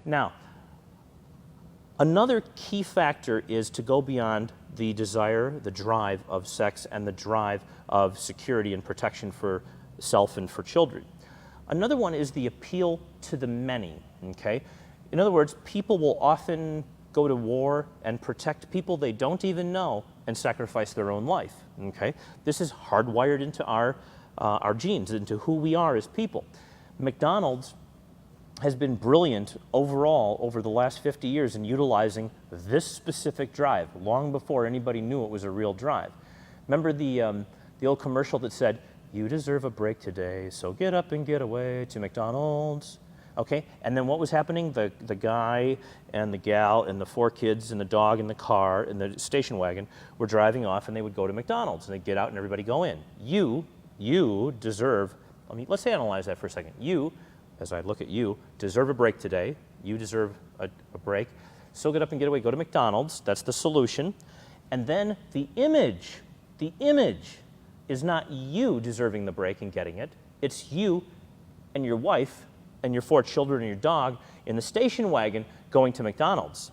Now, another key factor is to go beyond the desire, the drive of sex, and the drive of security and protection for self and for children. Another one is the appeal to the many, okay? In other words, people will often go to war and protect people they don't even know and sacrifice their own life, okay? This is hardwired into our genes, into who we are as people. McDonald's has been brilliant overall over the last 50 years in utilizing this specific drive, long before anybody knew it was a real drive. Remember the old commercial that said, "You deserve a break today, so get up and get away to McDonald's." Okay, and then what was happening? The guy and the gal and the 4 kids and the dog in the car and the station wagon were driving off, and they would go to McDonald's, and they'd get out and everybody go in. You deserve, let's analyze that for a second. You, as I look at you, deserve a break today. You deserve a break. So get up and get away, go to McDonald's. That's the solution. And then the image is not you deserving the break and getting it. It's you and your wife and your 4 children and your dog in the station wagon going to McDonald's,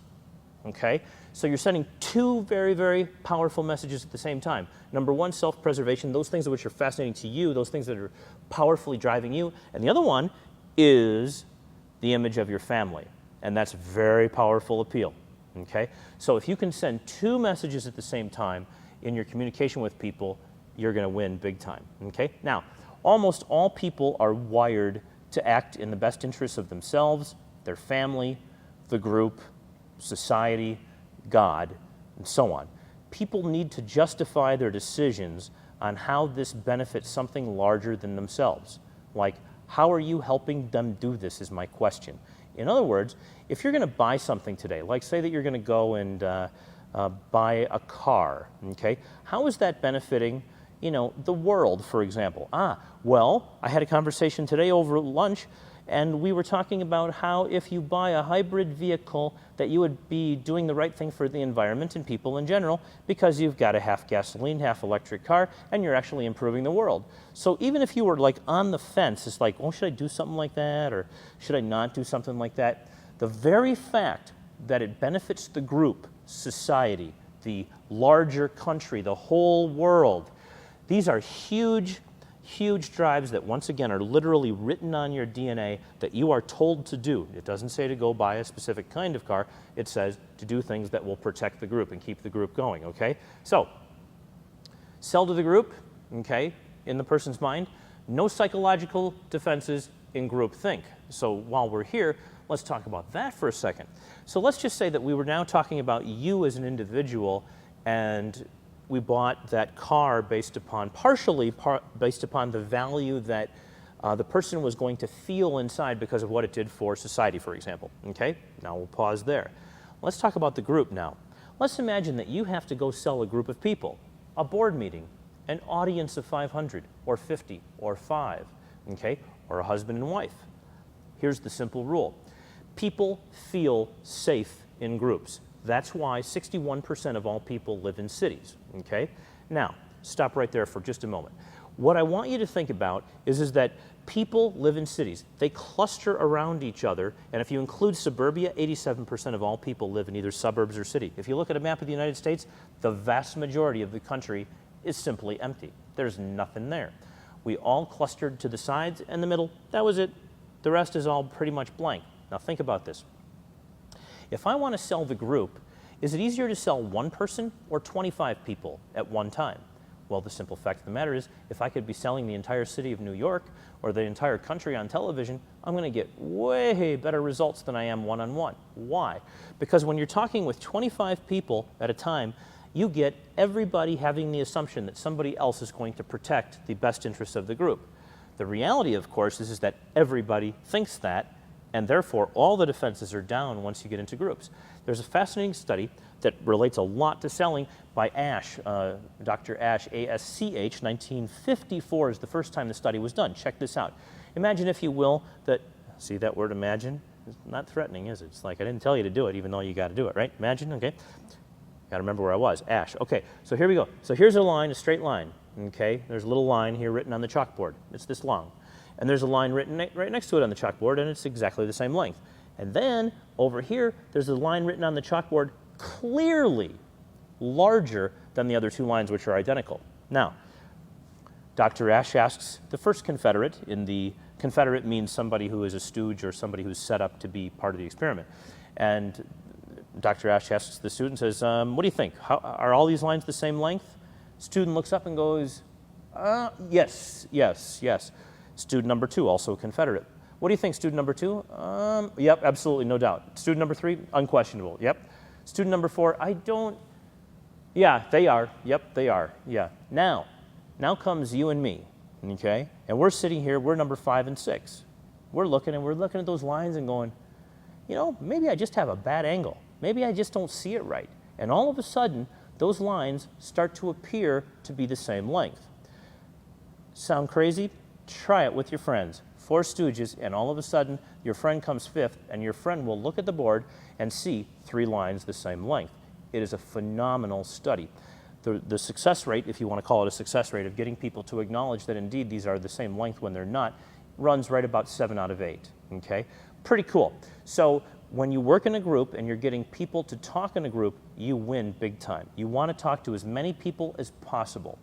okay? So you're sending 2 very, very powerful messages at the same time. Number 1, self-preservation, those things which are fascinating to you, those things that are powerfully driving you. And the other one is the image of your family. And that's very powerful appeal, okay? So if you can send 2 messages at the same time in your communication with people, you're going to win big time, okay? Now, almost all people are wired to act in the best interests of themselves, their family, the group, society, God, and so on. People need to justify their decisions on how this benefits something larger than themselves. Like, how are you helping them do this is my question. In other words, if you're going to buy something today, like say that you're going to go and buy a car, okay? How is that benefiting the world, for example? Well, I had a conversation today over lunch, and we were talking about how if you buy a hybrid vehicle that you would be doing the right thing for the environment and people in general because you've got a half gasoline, half electric car, and you're actually improving the world. So even if you were like on the fence, it's like, oh, should I do something like that, or should I not do something like that? The very fact that it benefits the group, society, the larger country, the whole world, these are huge, huge drives that, once again, are literally written on your DNA that you are told to do. It doesn't say to go buy a specific kind of car. It says to do things that will protect the group and keep the group going, okay? So, sell to the group, okay, in the person's mind. No psychological defenses in groupthink. So while we're here, let's talk about that for a second. So let's just say that we were now talking about you as an individual, and we bought that car based upon, based upon the value that the person was going to feel inside because of what it did for society, for example, okay? Now we'll pause there. Let's talk about the group now. Let's imagine that you have to go sell a group of people, a board meeting, an audience of 500 or 50 or 5, okay? Or a husband and wife. Here's the simple rule. People feel safe in groups. That's why 61% of all people live in cities, okay? Now, stop right there for just a moment. What I want you to think about is that people live in cities. They cluster around each other, and if you include suburbia, 87% of all people live in either suburbs or city. If you look at a map of the United States, the vast majority of the country is simply empty. There's nothing there. We all clustered to the sides and the middle. That was it. The rest is all pretty much blank. Now think about this. If I want to sell the group, is it easier to sell 1 person or 25 people at one time? Well, the simple fact of the matter is, if I could be selling the entire city of New York or the entire country on television, I'm going to get way better results than I am one-on-one. Why? Because when you're talking with 25 people at a time, you get everybody having the assumption that somebody else is going to protect the best interests of the group. The reality, of course, is that everybody thinks that, and therefore all the defenses are down once you get into groups. There's a fascinating study that relates a lot to selling by Ash, Dr. Ash, A-S-C-H, 1954 is the first time the study was done. Check this out. Imagine, if you will, that, see that word imagine? It's not threatening, is it? It's like I didn't tell you to do it, even though you got to do it, right? Imagine, okay? Got to remember where I was, Ash. Okay, so here we go. So here's a line, a straight line, okay? There's a little line here written on the chalkboard. It's this long. And there's a line written right next to it on the chalkboard, and it's exactly the same length. And then over here, there's a line written on the chalkboard clearly larger than the other two lines, which are identical. Now, Dr. Ash asks the first Confederate, in the Confederate means somebody who is a stooge or somebody who's set up to be part of the experiment. And Dr. Ash asks the student, says, what do you think? Are all these lines the same length? Student looks up and goes, yes, yes, yes. Student number 2, also a Confederate. What do you think, student number 2? Yep, absolutely, no doubt. Student number 3, unquestionable, yep. Student number 4, I don't, yeah, they are, yep, they are, yeah. Now Now comes you and me, okay? And we're sitting here, we're number 5 and 6. We're looking at those lines and going, you know, maybe I just have a bad angle. Maybe I just don't see it right. And all of a sudden, those lines start to appear to be the same length. Sound crazy? Try it with your friends. 4 stooges, and all of a sudden, your friend comes 5th, and your friend will look at the board and see 3 lines the same length. It is a phenomenal study. The success rate, if you want to call it a success rate, of getting people to acknowledge that indeed these are the same length when they're not, runs right about 7 out of 8, okay? Pretty cool. So when you work in a group and you're getting people to talk in a group, you win big time. You want to talk to as many people as possible.